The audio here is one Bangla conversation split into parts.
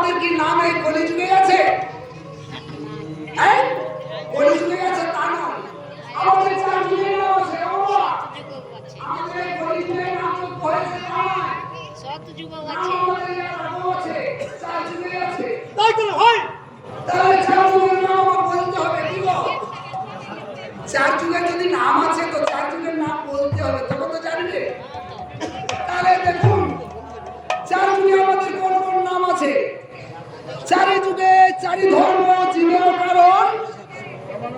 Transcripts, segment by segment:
আমাদের কি নাম এই কলিযুগে আছে? হ্যাঁ, কলিযুগে আছে তা নয়, আমাদের চার যুগে নাম আছে। আমাদের এই কলিযুগে নাম হয়েছে তা নয়, আছে চার যুগে আছে। তাই তো হয়, তাহলে চার যুগের নাম আমার বলতে হবে কি গো? চার যুগের যদি নাম আছে তো চার যুগের নাম বলতে হবে, তবে তো জানবে। তাহলে দেখুন চার যুগে আমাদের কোন কোন নাম আছে। চারি যুগে চারি ধর্ম জীবের কারণ,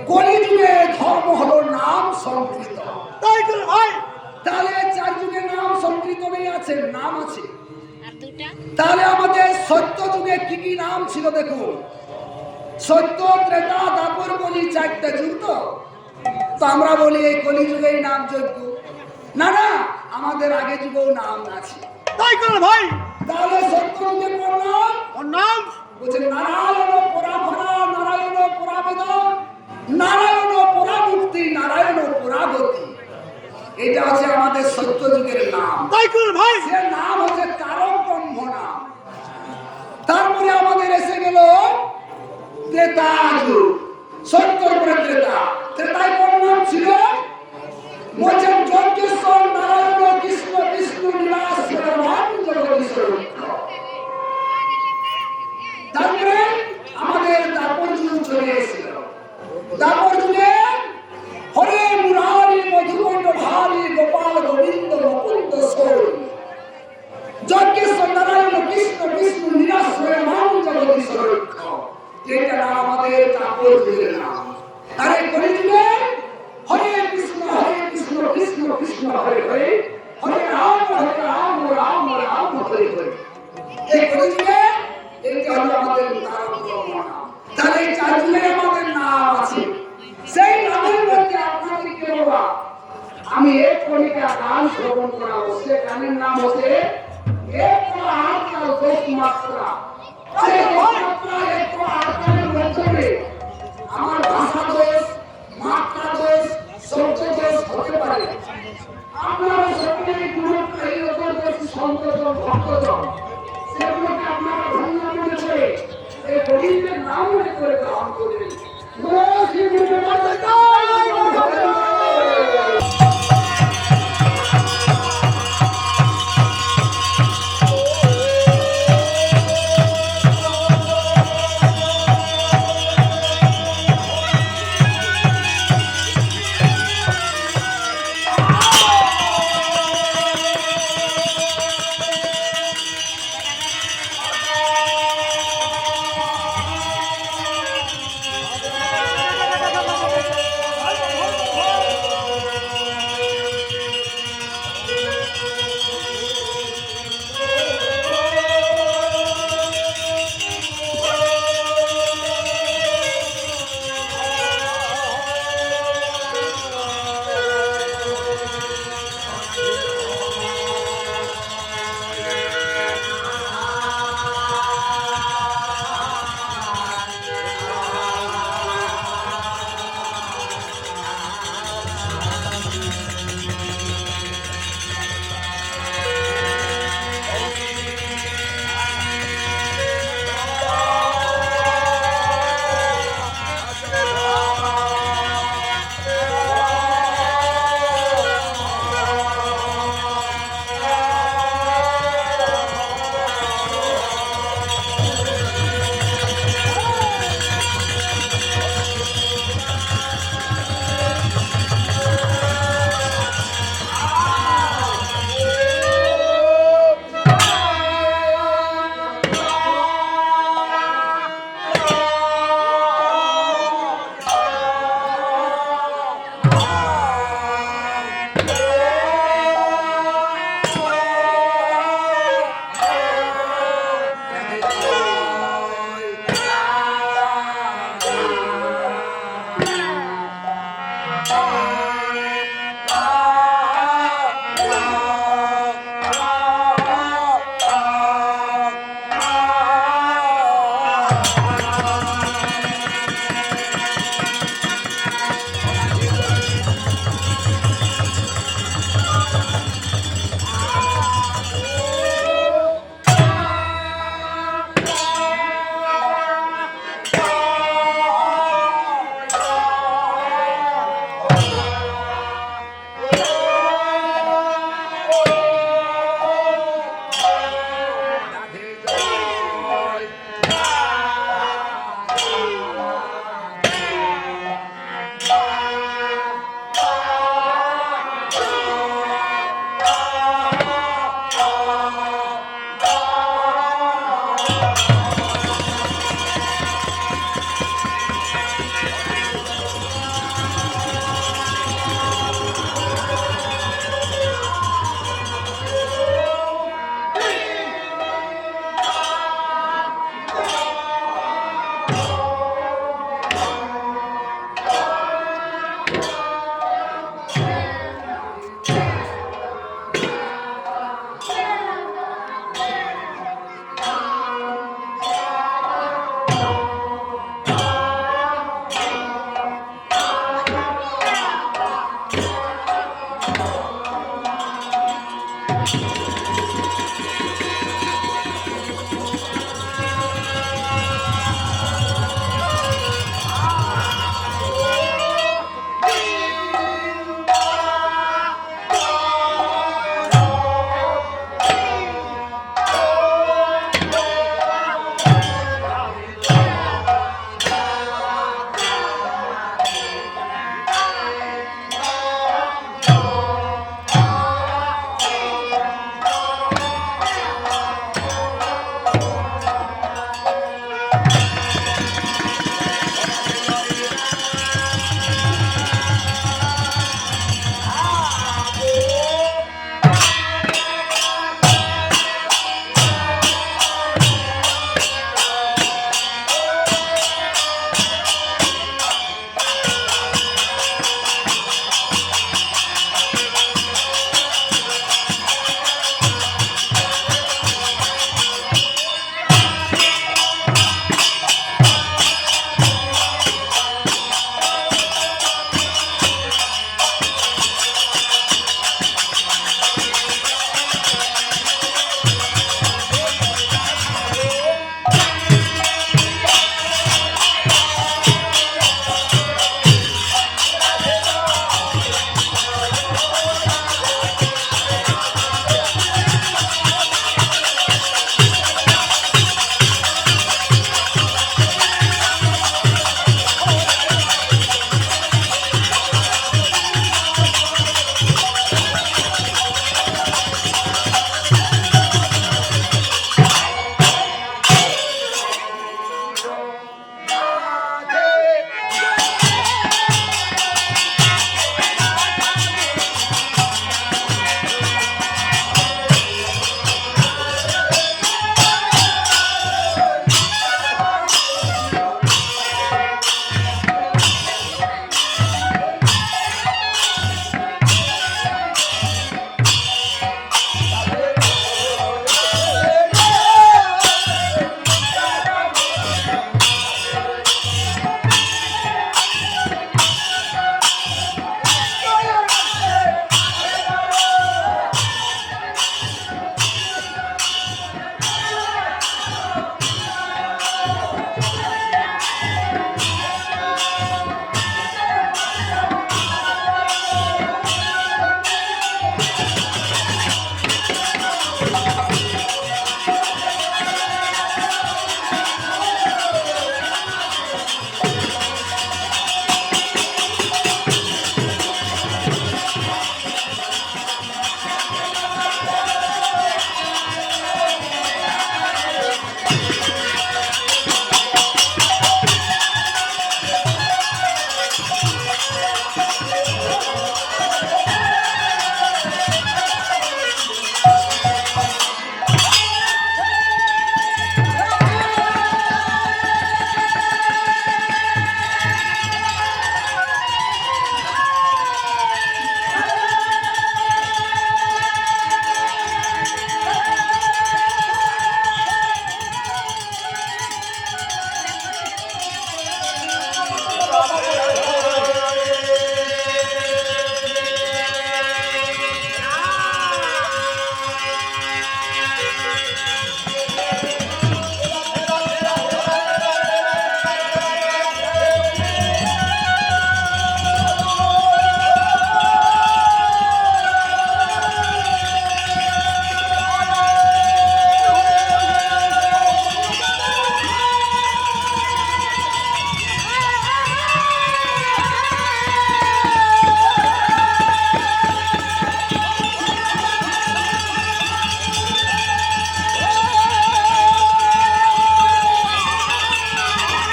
কলি যুগে ধর্ম হলো নাম সংকৃত। তাই তো হয়, তাহলে চার যুগে নাম সংকৃত নেই, আছে নাম আছে। তাহলে আমাদের সত্য যুগে কি কি নাম ছিল দেখুন। সত্য, ত্রেতা, দাপর, কলি, চারটা যুগ। তো আমরা বলি এই কলি যুগেই নাম যোগ্য। না না, আমাদের আগে যুগেও নাম আছে। তাই করে ভাই, তাহলে সত্য যুগের কোন নাম? নাম বলছে নারায়ণ পরাভরা, নারায়ণ পরাবেদ, নারায়ণ পরামুক্তি, নারায়ণ পরাগতি। এটা হচ্ছে আমাদের সত্য যুগের নাম। তাই করে ভাই, সে নাম হচ্ছে কারণ ব্রহ্ম নাম। তারপরে আমাদের এসে গেল ত্রেতা যুগ। সত্যর পরে ত্রেতা। ত্রেতায় কোন নাম ছিল? বলছেন যজ্ঞেশ্বর, নারায়ণ, কৃষ্ণ, বিষ্ণু, নীলাস, জগদীশ্বর। তারপরে আমাদের দাপর যুগ চলে এসেছিল। দাপর যুগে হরে মুরারি, মধুকণ্ড ভারী, গোপাল গোবিন্দ, মুকুন্দ সোল। যজ্ঞেশ্বর, নারায়ণ, কৃষ্ণ, বিষ্ণু, নীলাস, জগদীশ্বর। এটা নাম আমাদের দাপর যুগের নাম। আর এই কলিযুগে হরে কৃষ্ণ, কৃষ্ণ কৃষ্ণ, হরে হরে, হরে রাম, রাম রাম, হরে হরে। এই কলিযুগে এটা হলো আমাদের নাম। তাহলে এই চার যুগে আমাদের নাম আছে। সেই নামের মধ্যে আপনাদের কি বলবো, আমি এক কণিকা গান শ্রবণ করাবো। সে গানের নাম হচ্ছে এক আটকাল দোষ মাত্রা। সেই দোষ মাত্রা এক আটকালের মধ্যে আমার ভাষা দোষ, মাত্রা দোষ, শব্দ দোষ হতে পারে। আপনারা সকলেই গুরুত্ব দোষ, সন্তোষণ, ভক্তজন, সেগুলোকে আপনারা ধন্য মনে করে এই গোবিন্দের নাম মনে করে গ্রহণ করবেন।